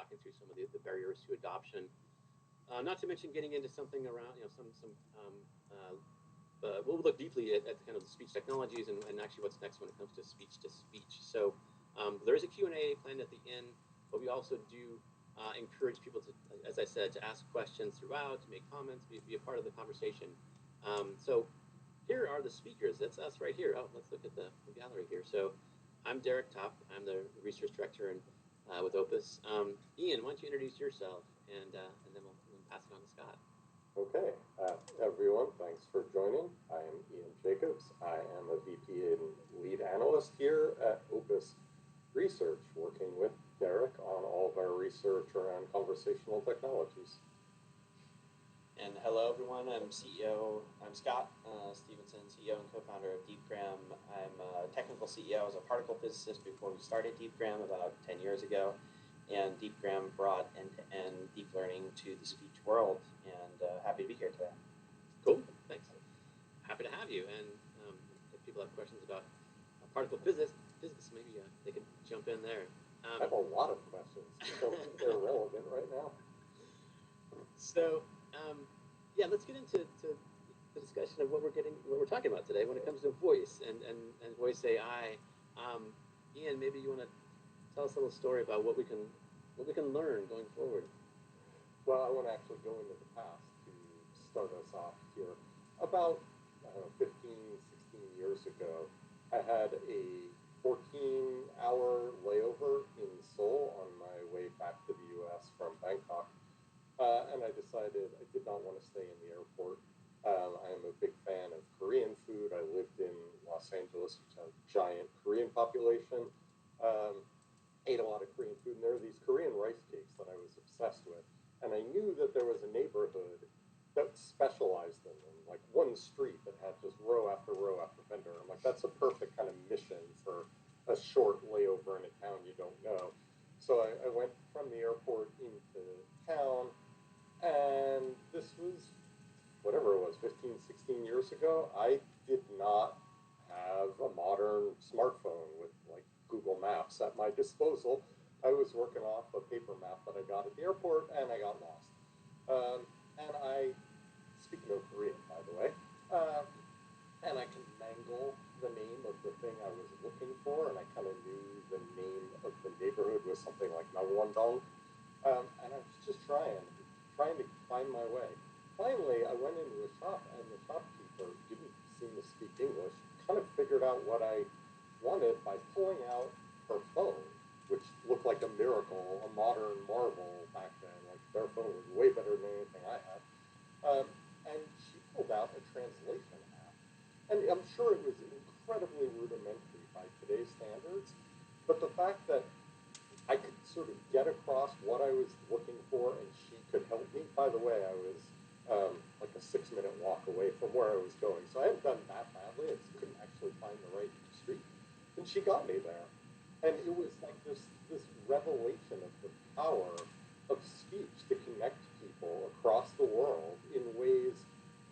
talking through some of the barriers to adoption. Not to mention getting into something around, we'll look deeply at kind of the speech technologies and actually what's next when it comes to speech. So there is a Q&A planned at the end, but we also do encourage people to, as I said, to ask questions throughout, to make comments, be a part of the conversation. So here are the speakers. That's us right here. Oh, let's look at the gallery here. So I'm Derek Top. I'm the research director with Opus. Ian, why don't you introduce yourself, and then we'll pass it on to Scott. Okay, everyone, thanks for joining. I am Ian Jacobs. I am a VP and lead analyst here at Opus Research, working with Derek on all of our research around conversational technologies. And hello, everyone. I'm Scott Stevenson, CEO and co-founder of DeepGram. I'm a technical CEO. I was a particle physicist before we started DeepGram about 10 years ago. And DeepGram brought end-to-end deep learning to the speech world. And happy to be here today. Cool. Thanks. Happy to have you. And if people have questions about particle physics, maybe they could jump in there. I have a lot of questions. I don't think they're relevant right now. So, yeah, let's get into the discussion of what we're talking about today when it comes to voice and voice AI. Ian, maybe you want to tell us a little story about what we can learn going forward. Well, I want to actually go into the past to start us off here. About 15, 16 years ago, I had a 14-hour layover in Seoul on my way back to the U.S. from Bangkok. And I decided I did not want to stay in the airport. I am a big fan of Korean food. I lived in Los Angeles, which has a giant Korean population. Ate a lot of Korean food, and there were these Korean rice cakes that I was obsessed with. And I knew that there was a neighborhood that specialized in them, like one street that had just row after row after vendor. I'm like, that's a perfect kind of mission for a short layover in a town you don't know. So I went from the airport into town, and this was, whatever it was, 15, 16 years ago. I did not have a modern smartphone with like Google Maps at my disposal. I was working off a paper map that I got at the airport, and I got lost. And I speak no Korean, by the way, and I can mangle the name of the thing I was looking for, and I kind of knew the name of the neighborhood was something like Nangwon-dong, and I was just trying to find my way. Finally, I went into a shop, and the shopkeeper didn't seem to speak English. Kind of figured out what I wanted by pulling out her phone, which looked like a miracle, a modern marvel back then. Like, their phone was way better than anything I had. And she pulled out a translation app. And I'm sure it was incredibly rudimentary by today's standards, but the fact that I could sort of get across what I was looking for and she could help me. By the way, I was like a 6-minute walk away from where I was going, so I hadn't done that badly. I just couldn't actually find the right street. And she got me there. And it was like this revelation of the power of speech to connect people across the world in ways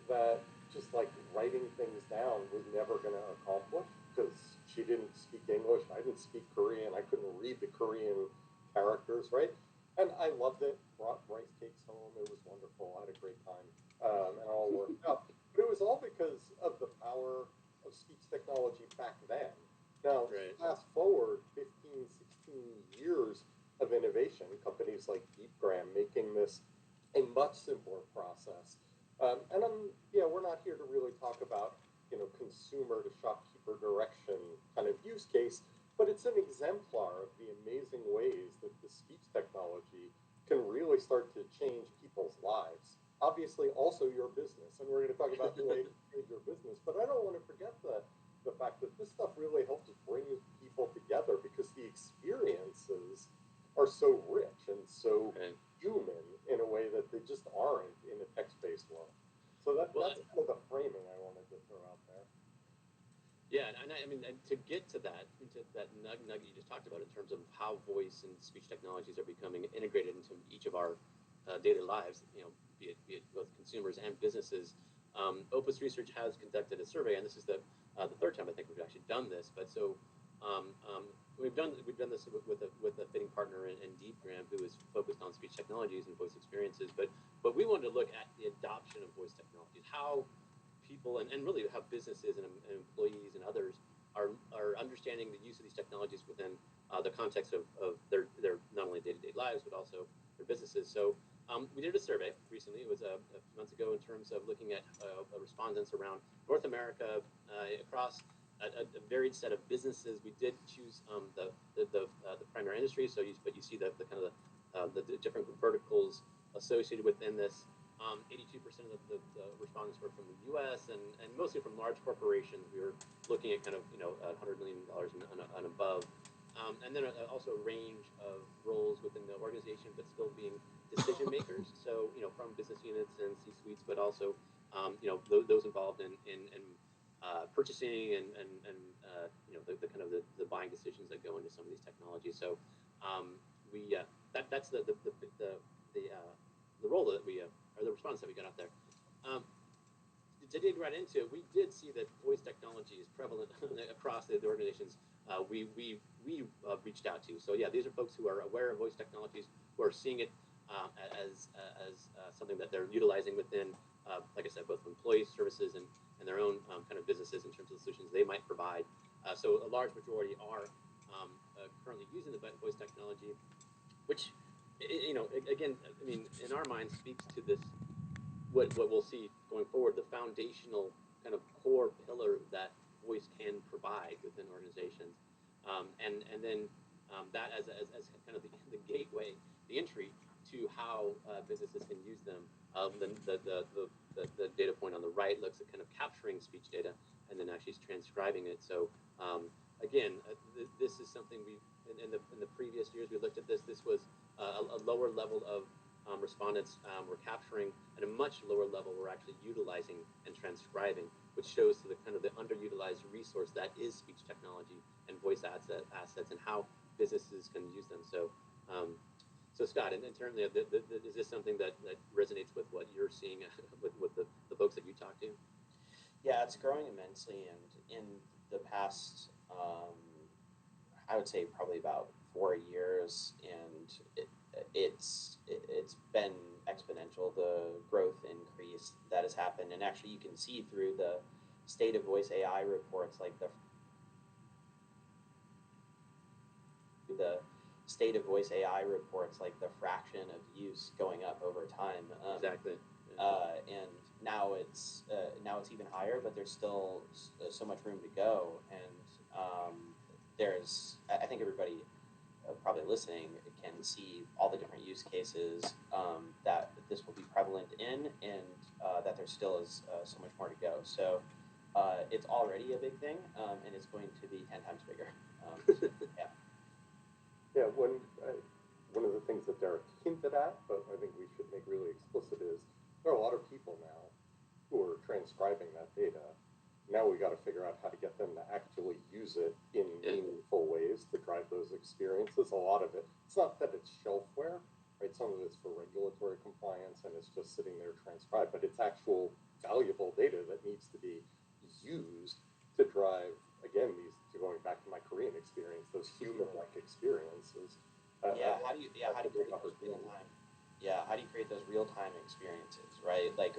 that just like writing things down was never going to accomplish, because she didn't speak English, I didn't speak Korean, I couldn't read the Korean characters, right? And I loved it, brought rice cakes home, it was wonderful, I had a great time, and it all worked out. But it was all because of the power of speech technology back then. Now, Right. fast forward 15, 16 years of innovation, companies like DeepGram making this a much simpler process. And we're not here to really talk about, consumer to shopkeeper direction kind of use case, but it's an exemplar of the amazing ways that the speech technology can really start to change people's lives. Obviously, also your business, and we're going to talk about the way to change your business, but I don't want to forget the fact that this stuff really helps bring people together, because the experiences are so rich and so human in a way that they just aren't in a text-based world. So that's kind of the framing I wanted to throw out there. Yeah, and I mean, and to get to that nugget you just talked about in terms of how voice and speech technologies are becoming integrated into each of our daily lives, be it both consumers and businesses. Opus Research has conducted a survey, and this is the third time I think we've actually done this. But so we've done this with a fitting partner in DeepGram who is focused on speech technologies and voice experiences, but we wanted to look at the adoption of voice technologies, how people and really how businesses and employees and others are understanding the use of these technologies within the context of their not only day-to-day lives but also their businesses. So we did a survey recently. It was a few months ago in terms of looking at respondents around North America across a varied set of businesses. We did choose the primary industry, but you see the kind of the different verticals associated within this. 82% of the respondents were from the U.S. and mostly from large corporations. We were looking at kind of $100 million and above, and then also a range of roles within the organization, but still being decision makers. So from business units and C-suites, but also those involved in purchasing and the kind of the buying decisions that go into some of these technologies. So that's the role that we or the response that we got out there. To dig right into it, we did see that voice technology is prevalent across the organizations we reached out to. So yeah, these are folks who are aware of voice technologies, who are seeing it as something that they're utilizing within, like I said, both employee services and their own kind of businesses in terms of the solutions they might provide. So a large majority are currently using the voice technology, which again, I mean, in our minds speaks to this what we'll see going forward, the foundational kind of core pillar that voice can provide within organizations, and then that as kind of the gateway, the entry to how businesses can use them. The data point on the right looks at kind of capturing speech data and then actually transcribing it. So again, this is something we in the previous years we looked at this. This was a lower level of respondents were capturing, at a much lower level we're actually utilizing and transcribing, which shows to the kind of the underutilized resource that is speech technology and voice assets and how businesses can use them. So so Scott, in terms of is this something that resonates with what you're seeing with the folks that you talk to? Yeah, it's growing immensely, and in the past, I would say probably about 4 years, and it's been exponential, the growth increase that has happened. And actually you can see through the state of voice AI reports, like the state of voice AI reports, like the fraction of use going up over time. Exactly. And now it's even higher, but there's still so much room to go. And I think everybody probably listening can see all the different use cases that this will be prevalent in, and that there still is so much more to go. So it's already a big thing, and it's going to be 10 times bigger. Yeah. Yeah, one of the things that Derek hinted at, but I think we should make really explicit, is there are a lot of people now who are transcribing that data. Now we got to figure out how to get them to actually use it in meaningful ways to drive those experiences. A lot of it, it's not that it's shelfware, right? Some of it's for regulatory compliance and it's just sitting there transcribed, but it's actual valuable data that needs to be used to drive, again, going back to my Korean experience, those human-like experiences. How do you create those real time? Yeah, how do you create those real time experiences, right? Like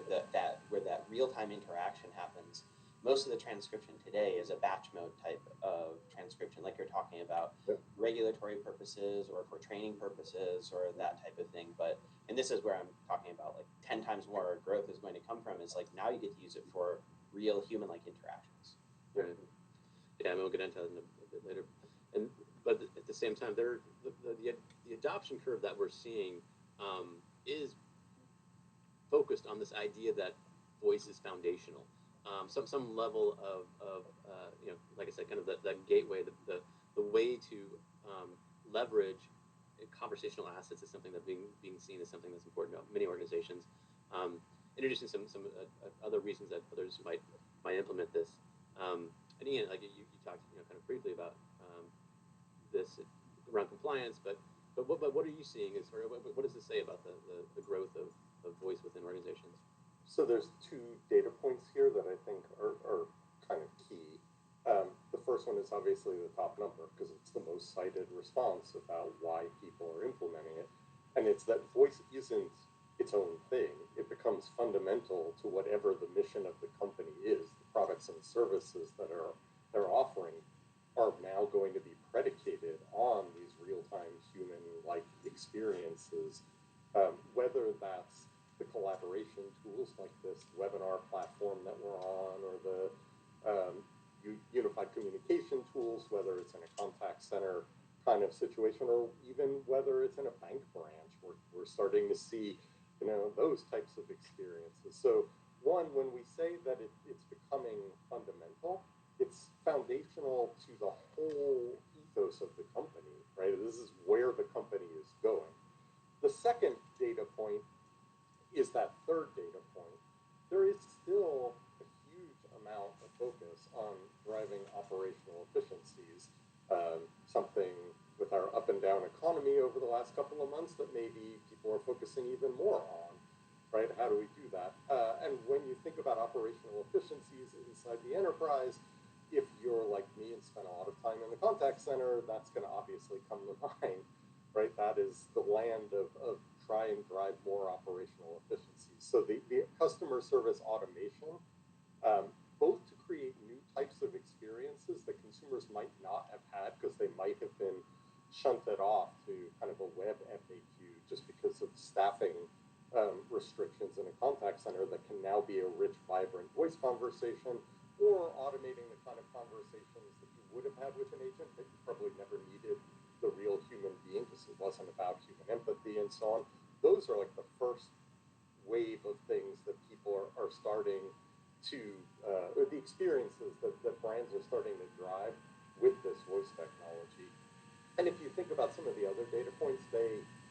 where that real time interaction happens. Most of the transcription today is a batch mode type of transcription, like you're talking about, regulatory purposes or for training purposes or that type of thing. And this is where I'm talking about, like 10 times more growth is going to come from. Is like now you get to use it for real human-like interactions. Right. Yeah, I mean, we'll get into that a bit later. But at the same time, the adoption curve that we're seeing is focused on this idea that voice is foundational. Some level of like I said, kind of the gateway, the way to leverage conversational assets is something that being seen as something that's important to many organizations. In addition to some other reasons that others might implement this. And again, like you talked kind of briefly about this around compliance, but what are you seeing as far what does this say about the growth of voice within organizations? So there's two data points here that I think are kind of key. The first one is obviously the top number because it's the most cited response about why people are implementing it. And it's that voice isn't its own thing. It becomes fundamental to whatever the mission of the company is. The products and services that they're offering are now going to be predicated on these real-time human-like experiences, whether that's the collaboration tools like this webinar platform that we're on, or the unified communication tools, whether it's in a contact center kind of situation, or even whether it's in a bank branch. We're starting to see, those types of experiences. So one, when we say that it's becoming fundamental, it's foundational to the whole ethos of the company, right? This is where the company is going. The second data point is that third data point. There is still a huge amount of focus on driving operational efficiencies, something with our up and down economy over the last couple of months that maybe people are focusing even more on, right? How do we do that? And when you think about operational efficiencies inside the enterprise, if you're like me and spend a lot of time in the contact center, that's going to obviously come to mind, right? That is the land of try and drive more operational efficiencies. So the customer service automation, both to create new types of experiences that consumers might not have had because they might have been shunted off to kind of a web FAQ just because of staffing restrictions in a contact center, that can now be a rich, vibrant voice conversation, or automating the kind of conversations that you would have had with an agent that you probably never needed the real human being because it wasn't about human empathy and so on. Those are like the first wave of things that people are starting to, or the experiences that brands are starting to drive with this voice technology. And if you think about some of the other data points,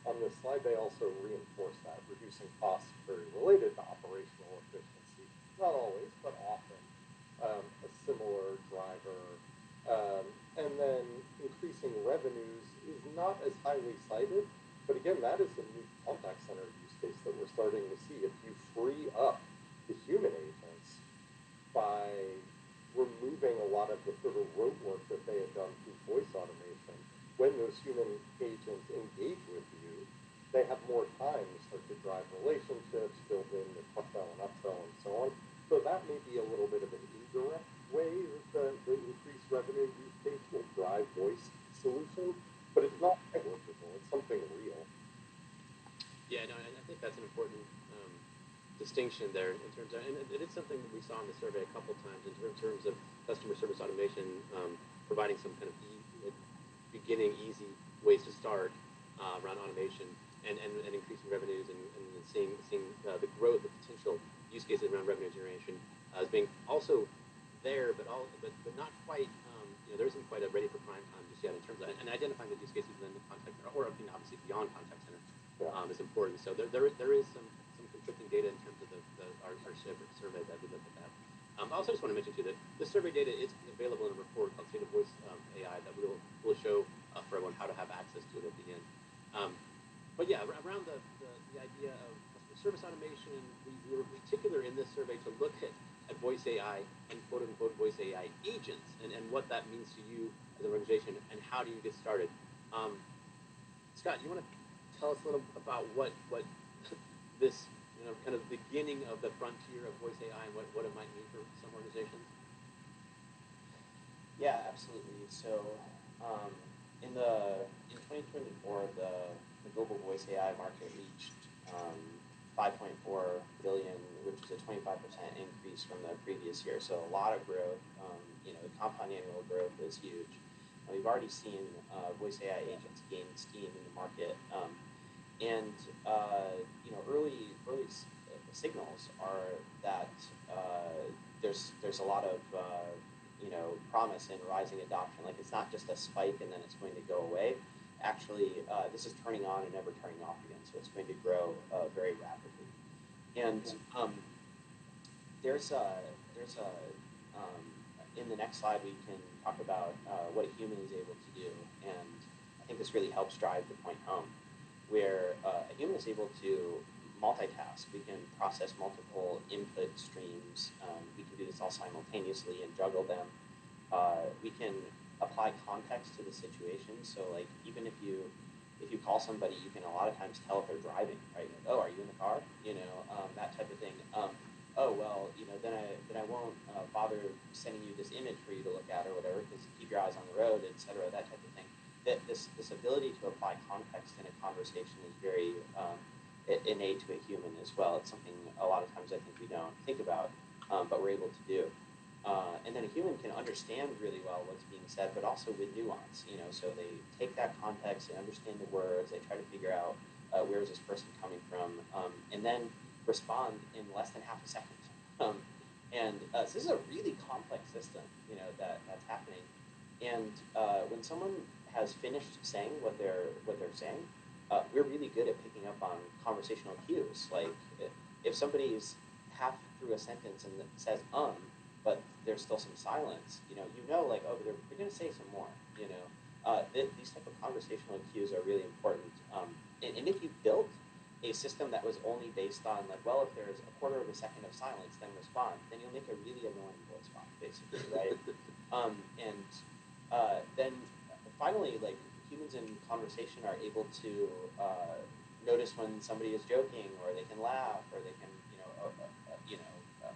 on this slide, they also reinforce that, reducing costs very related to operational efficiency. Not always, but often a similar driver. And then increasing revenues is not as highly cited, but again, that is a new contact center use case that we're starting to see. If you free up the human agents by removing a lot of the sort of rote work that they had done through voice automation, when those human agents engage with you, they have more time to start to drive relationships, build in the cross-sell and upsell and so on. So that may be a little bit of an indirect way that the increased revenue use case will drive voice solutions, but it's not negligible. It's something real. Yeah, no, and I think that's an important distinction there in terms of, and it is something that we saw in the survey a couple times in terms of customer service automation, providing some kind of beginning easy ways to start around automation and increasing revenues and seeing the growth, the potential use cases around revenue generation as being also there, but not quite. There isn't quite a ready for prime time just yet in terms of, and identifying the use cases within the contact center, or obviously beyond contact center, is important. So there is some conflicting data in terms of our survey that we looked at that. I also just want to mention too that the survey data is available in a report called State of Voice AI that we'll show for everyone how to have access to it at the end. But yeah, around the idea of customer service automation, we were particular in this survey to look at voice AI and quote unquote voice AI agents and what that means to you as an organization and how do you get started. Scott, you want to tell us a little about what this kind of beginning of the frontier of voice AI and what it might mean for some organizations? Yeah, absolutely. So in 2024, the global voice AI market reached 5.4 billion, which is a 25% increase from the previous year. So a lot of growth. The compound annual growth is huge. And we've already seen voice AI agents gain steam in the market. Early signals are that there's a lot of promise in rising adoption. Like, it's not just a spike and then it's going to go away. Actually, this is turning on and never turning off again. So it's going to grow very rapidly. And in the next slide we can talk about what a human is able to do, and I think this really helps drive the point home, where a human is able to multitask. We can process multiple input streams. We can do this all simultaneously and juggle them. we can apply context to the situation. So like even if you call somebody, you can a lot of times tell if they're driving, right? Like, oh, are you in the car? That type of thing. Oh well, then I won't bother sending you this image for you to look at or whatever, because keep your eyes on the road, etc. That type of thing. That this ability to apply context in a conversation is very innate to a human as well. It's something a lot of times I think we don't think about, but we're able to do. And then a human can understand really well what's being said, but also with nuance. So they take that context, they understand the words, they try to figure out where is this person coming from, and then respond in less than half a second. So this is a really complex system, that's happening. And when someone has finished saying what they're saying, we're really good at picking up on conversational cues. Like if somebody's half through a sentence and it says but there's still some silence, like, oh, they're going to say some more. These type of conversational cues are really important. And if you built a system that was only based on like, well, if there's a quarter of a second of silence, then respond, then you'll make a really annoying voice box, basically, right? Then finally, like humans in conversation are able to notice when somebody is joking, or they can laugh, or they can,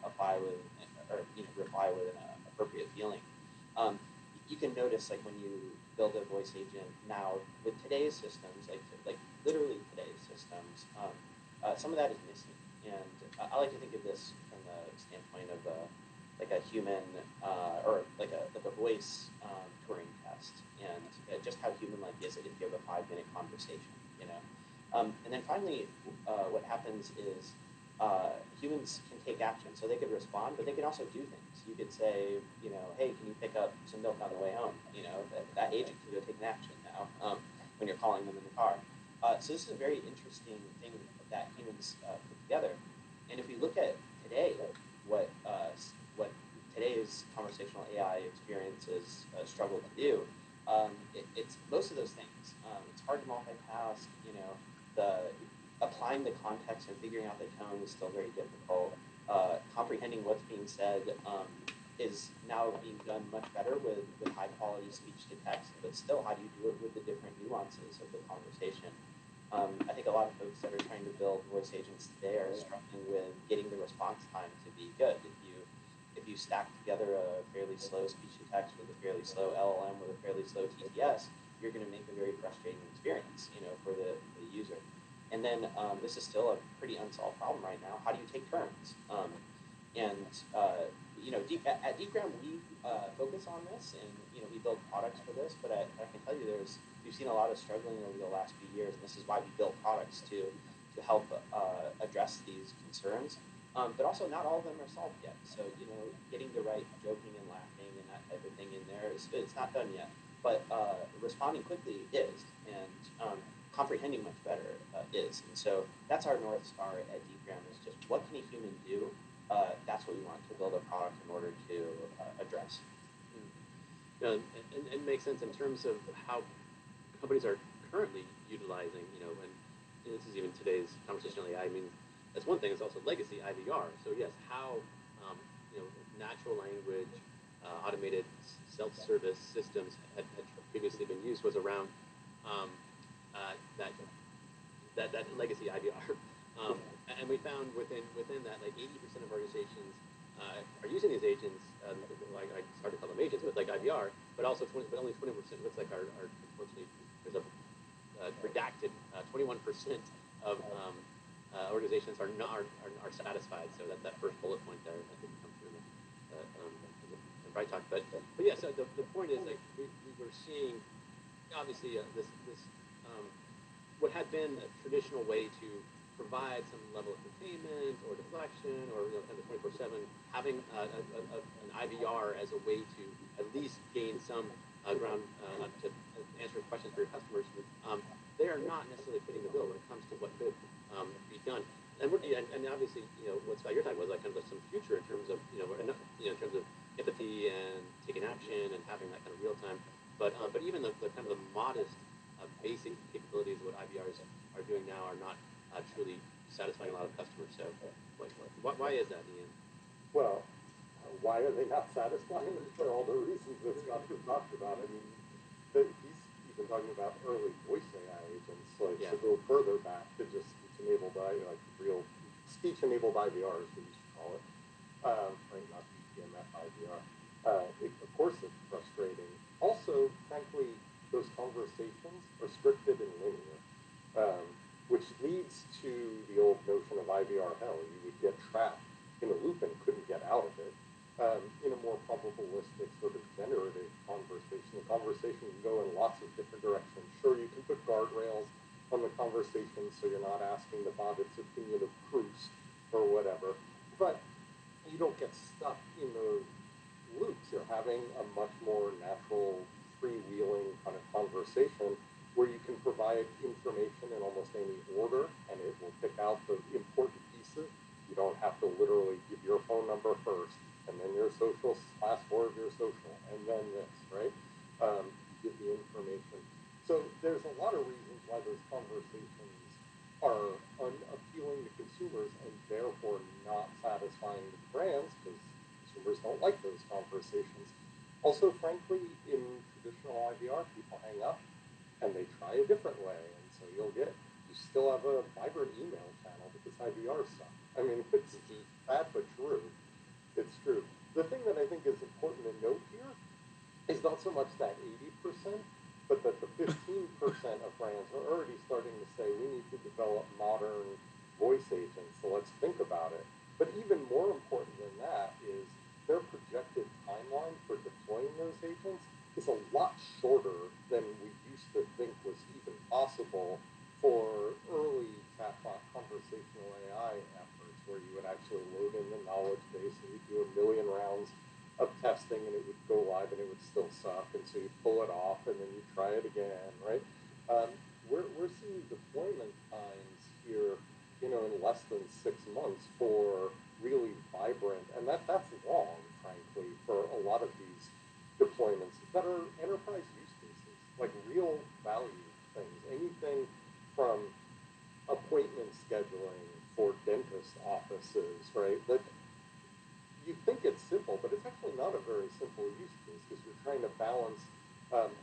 apply with, or reply with an appropriate feeling. Um, you can notice like when you build a voice agent now with today's systems, like literally today's systems, some of that is missing. And I like to think of this from the standpoint of like a human or like a voice Turing test, and just how human-like is it if you have a 5-minute conversation, and then finally, what happens is humans can take action. So they could respond, but they can also do things. You could say, hey, can you pick up some milk on the way home? That agent can go take an action now when you're calling them in the car. So this is a very interesting thing that humans put together. And if we look at today, what today's conversational AI experiences struggle to do, it's most of those things. It's hard to multitask. The applying the context and figuring out the tone is still very difficult. Comprehending what's being said is now being done much better with high quality speech to text, but still, how do you do it with the different nuances of the conversation? I think a lot of folks that are trying to build voice agents today are struggling with getting the response time to be good. If you stack together a fairly slow speech to text with a fairly slow LLM with a fairly slow TTS, you're going to make a very frustrating experience, for the user. And then this is still a pretty unsolved problem right now. How do you take turns? And at DeepGram, we focus on this, and we build products for this. But I can tell you, we've seen a lot of struggling over the last few years, and this is why we built products to help address these concerns. But also, not all of them are solved yet. So getting the right joking and laughing and that type of thing in there it's not done yet. But responding quickly is, and comprehending much better is. And so that's our North Star at DeepGram, is just what can a human do? That's what we want to build a product in order to address. Yeah. And it makes sense in terms of how companies are currently utilizing, and this is even today's conversational AI. I mean, that's one thing. It's also legacy IVR. So yes, how natural language, automated self-service systems had previously been used was around that legacy IVR. And we found within that, like 80% of organizations are using these agents. It's hard to call them agents, but like IVR, but also but only 20%. Looks like our unfortunately there's a redacted 21% of organizations are satisfied. So that first bullet point there, I think, comes through in Bright Talk. But yeah, so the point is, like we were seeing obviously this what had been a traditional way to provide some level of containment or deflection, or kind of 24/7, having an IVR as a way to at least gain some ground to answer questions for your customers. They are not necessarily fitting the bill when it comes to what could be done. And obviously, what Scott you're talking about is like kind of like some future in terms of in terms of empathy and taking action and having that kind of real time. But even the kind of the modest basic capabilities of what IVRs are doing now are not truly satisfying a lot of customers. So why is that, Ian? Well, why are they not satisfying them for all the reasons that Scott just talked about? I mean, he's even talking about early voice AI agents, like Yeah. to go further back to just speech-enabled, like real speech-enabled IVR is what you should call it, right? Not BPMF IVR. Of course, it's frustrating. Also, frankly, those conversations are scripted and linear, which leads to the old notion of IVR hell. You would get trapped in a loop and couldn't get out of it. In a more probabilistic sort of generative conversation, the conversation can go in lots of different directions. Sure, you can put guardrails on the conversation so you're not asking the bot its opinion of Proust or whatever, but you don't get stuck in those loops. You're having a much more natural, freewheeling kind of conversation where you can provide information in almost any order and it will pick out the important pieces. You don't have to literally give your phone number first and then your social, last four of your social, and then this, right? You give the information. So there's a lot of reasons why those conversations are unappealing to consumers and therefore not satisfying to brands because consumers don't like those conversations. Also, frankly, in traditional IVR, people hang up and they try a different way, and so you still have a vibrant email channel because IVR sucks. I mean, it's bad but true. It's true. The thing that I think is important to note here is not so much that 80%, but that the 15% of brands are already starting to say we need to develop modern voice agents, so let's think about it. But even more important than that is their projected timeline for deploying those agents is a lot shorter than we used to think was even possible for early chatbot conversational AI efforts, where you would actually load in the knowledge base and you'd do a million rounds of testing and it would go live and it would still suck, and so you pull it off and then you try it again, right? We're seeing deployment times here, in less than 6 months for really vibrant, and that's long, frankly, for a lot of these deployments that are enterprise use cases, like real value things, anything from appointment scheduling for dentist offices, right? That you think it's simple, but it's actually not a very simple use case because you're trying to balance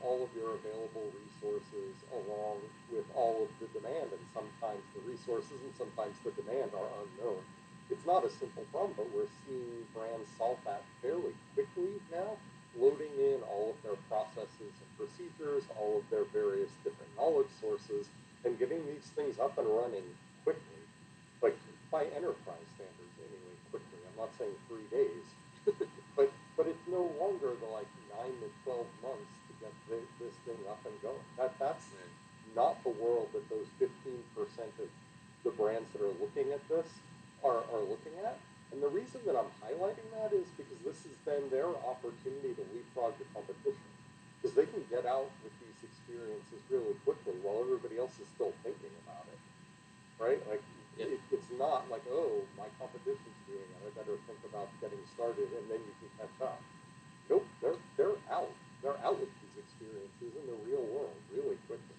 all of your available resources along with all of the demand, and sometimes the resources and sometimes the demand are unknown. It's not a simple problem, but we're seeing brands solve that fairly quickly now, loading in all of their processes and procedures, all of their various different knowledge sources, and getting these things up and running quickly, like by enterprise standards anyway, quickly. I'm not saying 3 days, but it's no longer the 9 to 12 months to get this thing up and going. That's not the world that those 15% of the brands that are looking at this are looking at. And the reason that I'm highlighting that is because this is then their opportunity to leapfrog the competition, because they can get out with these experiences really quickly while everybody else is still thinking about it, right? It's not like, oh, my competition's doing it, I better think about getting started and then you can catch up. Nope, they're out. They're out with these experiences in the real world really quickly.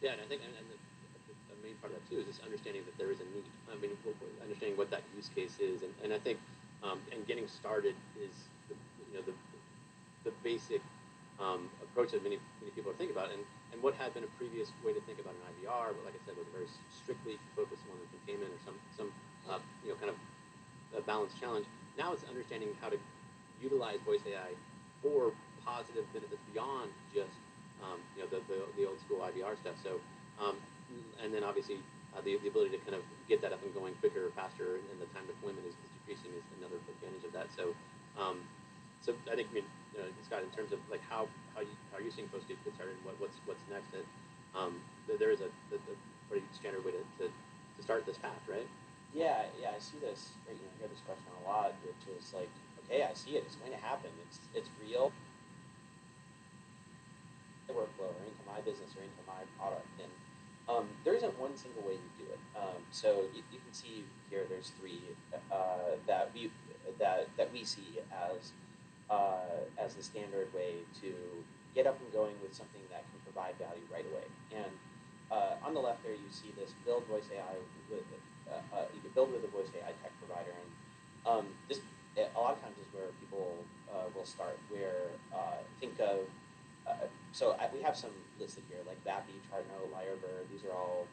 Yeah, and I think the main part of that too is this understanding that there is a need. I mean, understanding what that use case is, and I think and getting started is the basic approach that many people are thinking about, and what had been a previous way to think about an IVR, but like I said, was very strictly focused on the containment or some kind of a balanced challenge. Now it's understanding how to utilize voice AI for positive benefits beyond just the old school IVR stuff. So and then obviously the ability to kind of get that up and going quicker, faster, and the time deployment is decreasing is another advantage of that. So so I think, Scott, in terms of how are you seeing folks get started, and what's next? There is a pretty standard way to start this path, right? Yeah, I see this. Right, hear this question a lot, which is okay, I see it. It's going to happen. It's real. The workflow, or into my business, or into my product, and there isn't one single way to do it. So you can see here, there's three that we see as the standard way to get up and going with something that can provide value right away. And on the left there, you see this build voice AI with you can build with a voice AI tech provider, and this a lot of times is where people will start. Where think of we have some listed here like Vappy, Chartnote, Lyrebird. These are all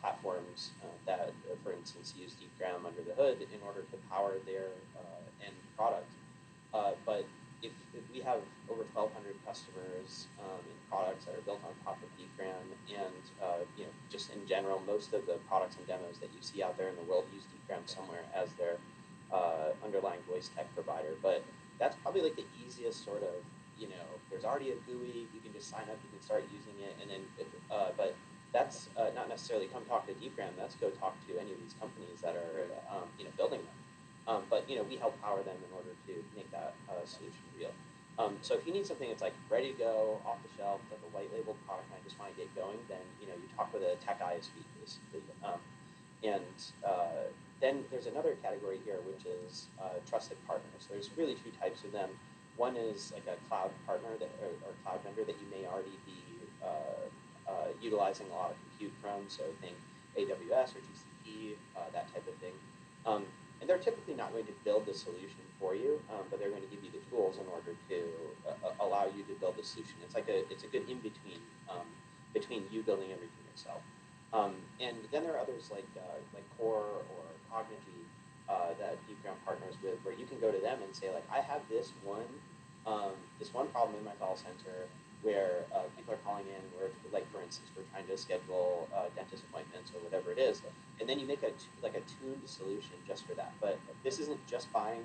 platforms that, for instance, use DeepGram under the hood in order to power their end product. But if we have over 1,200 customers in products that are built on top of DeepGram, and just in general, most of the products and demos that you see out there in the world use DeepGram somewhere as their underlying voice tech provider. But that's probably like the easiest sort of, there's already a GUI, you can just sign up, you can start using it, and then, but that's not necessarily come talk to DeepGram, that's go talk to any of these companies that are, building them. But we help power them in order to make that solution real. So if you need something that's like ready to go, off the shelf, like a white labeled product, and I just want to get going, then you talk with a tech ISV basically. And then there's another category here, which is trusted partners. There's really two types of them. One is like a cloud partner or cloud vendor that you may already be utilizing a lot of compute from. So think AWS or GCP, that type of thing. And they're typically not going to build the solution for you, but they're going to give you the tools in order to allow you to build the solution. It's a good in between between you building everything yourself. And then there are others like Core or Cognigy that DeepGram partners with, where you can go to them and say like, I have this one problem in my call center where people are calling in, where, like, for instance, we're trying to schedule dentist appointments or whatever it is, and then you make a tuned solution just for that. But this isn't just buying,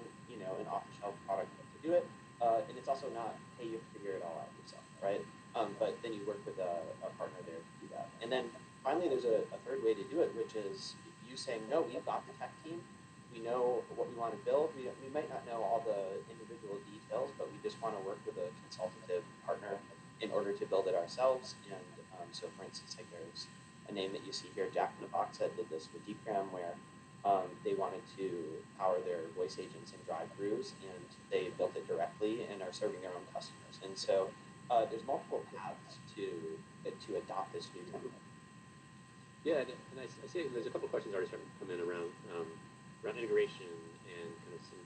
an off-the-shelf product to do it, and it's also not, hey, you have to figure it all out yourself, right? But then you work with a partner there to do that. And then finally, there's a third way to do it, which is you saying, no, we've got the tech team. We know what we want to build. We might not know all the individual details, but we just want to work with a consultative partner in order to build it ourselves. And so, for instance, like there's a name that you see here, Jack in the Box, that did this with DeepGram, where they wanted to power their voice agents in drive-thrus, and they built it directly and are serving their own customers. And so there's multiple paths to adopt this feature. Yeah, and I see there's a couple of questions already starting to come in around integration and kind of some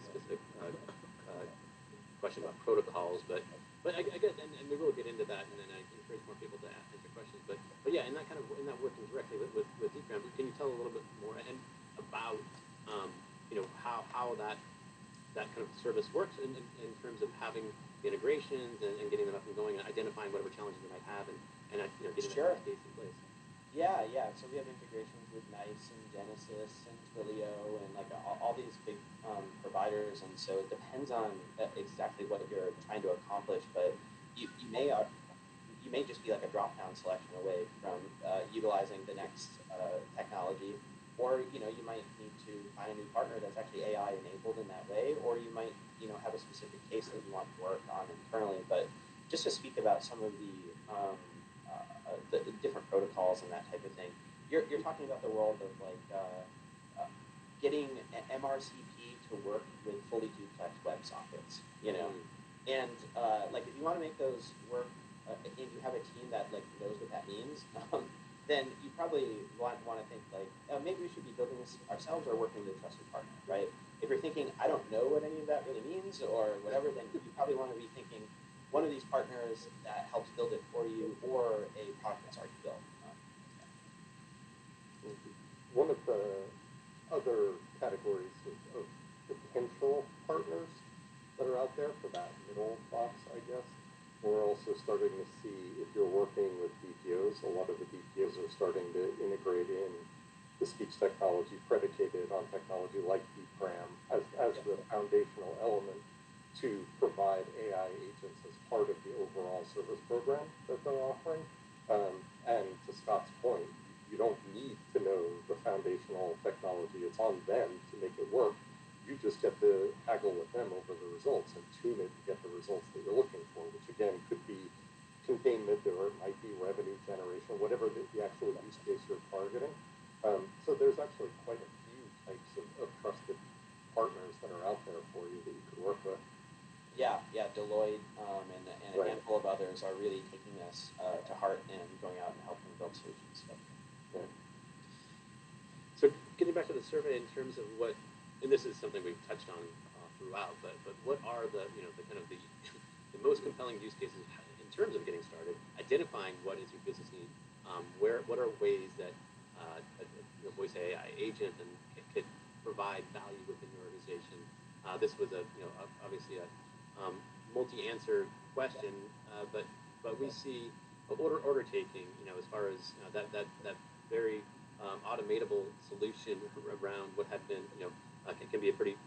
specific question about protocols, but I guess, and we will get into that, and then I encourage more people to answer questions. But yeah, in that working directly with DeepGram, can you tell a little bit more and about how that kind of service works in terms of having the integrations and getting them up and going, and identifying whatever challenges they might have, and getting Sure. that case in place. Yeah. So we have integrations with NICE and Genesis and Twilio and like all these big providers, and so it depends on exactly what you're trying to accomplish. But you may just be like a drop-down selection away from utilizing the next technology, or you might need to find a new partner that's actually AI enabled in that way, or you might have a specific case that you want to work on internally. But just to speak about some of the different protocols and that type of thing. You're talking about the world of like getting MRCP to work with fully duplex WebSockets, and like if you want to make those work, and you have a team that like knows what that means, then you probably want to think like maybe we should be building this ourselves or working with a trusted partner, right? If you're thinking I don't know what any of that really means or whatever, then you probably want to be thinking one of these partners that helps build it for you, or a product that's already built. One of the other categories of potential partners that are out there for that middle box, I guess, we're also starting to see, if you're working with BPOs, a lot of the BPOs are starting to integrate in the speech technology predicated on technology like DeepGram as the foundational element to provide AI agents as part of the overall service program that they're offering. And to Scott's point, you don't need to know the foundational technology. It's on them to make it work. You just get to haggle with them over the results and tune it to get the results that you're looking for, which again could be containment, or it might be revenue generation, whatever the actual use case you're targeting. So there's actually quite a few types of trusted partners that are out there for you that you could work with. Yeah, Deloitte and a handful of others are really taking this to heart and going out and helping build solutions. So getting back to the survey in terms of what and this is something we've touched on throughout, but what are the kind of the the most compelling use cases in terms of getting started, identifying what is your business need, where what are ways that voice AI agent and could provide value within your organization. This was obviously a multi-answer question, but we see order taking, as far as that very automatable solution around what had been, can be a pretty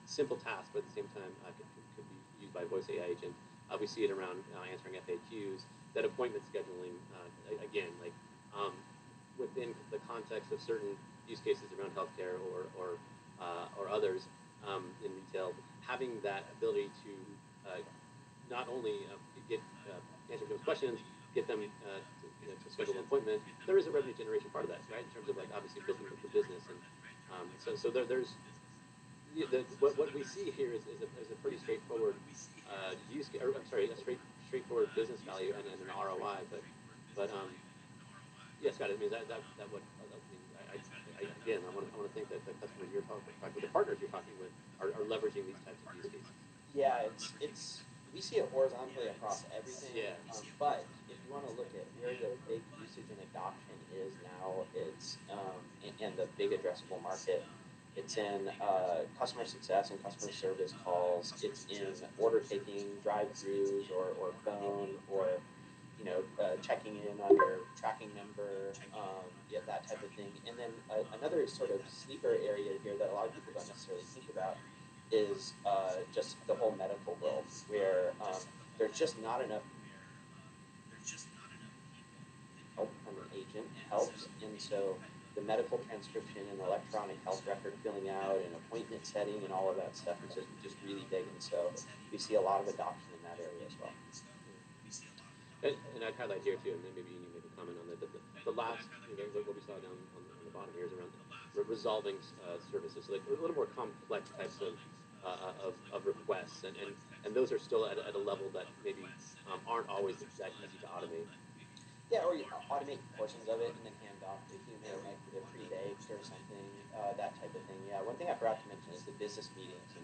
simple task, but at the same time could be used by voice AI agent. We see it around answering FAQs, that appointment scheduling, again, like within the context of certain use cases around healthcare or others in retail, having that ability to not only get answer those questions, get them to schedule an appointment. There is a revenue generation part of that, right? In terms of like obviously building the business, and there's what we see here is a pretty straightforward I'm sorry, a straightforward business value and an ROI, but yeah, Scott. I mean that would I mean again I want to think that the customers you're talking with, the partners you're talking with, are leveraging these types of use cases. Yeah, it's we see it horizontally across everything. Yeah. But if you want to look at where the big usage and adoption is now, it's and the big addressable market, it's in customer success and customer service calls. It's in order taking, drive-throughs, or phone, or checking in on your tracking number, yeah, that type of thing. And then another sort of sleeper area here that a lot of people don't necessarily think about is just the whole medical world, where there's just not enough help from an agent helps, and so the medical transcription and electronic health record filling out and appointment setting and all of that stuff is just really big, and so we see a lot of adoption in that area as well. And I'd highlight here too, and then maybe you make a comment on that. The last, what we saw down on the bottom here is around resolving services, so like a little more complex types of requests, and those are still at a level that maybe aren't always that easy to automate. Yeah, or you automate portions of it and then hand off to a human, like they're pre-baked or something, that type of thing. Yeah, one thing I forgot to mention is the business meetings, and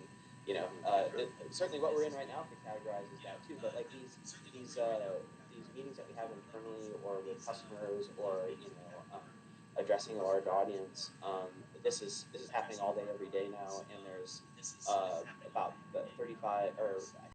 certainly what we're in right now could categorize as that too. But like these meetings that we have internally or with customers, or addressing a large audience, this is happening all day every day now, and there's about 35 or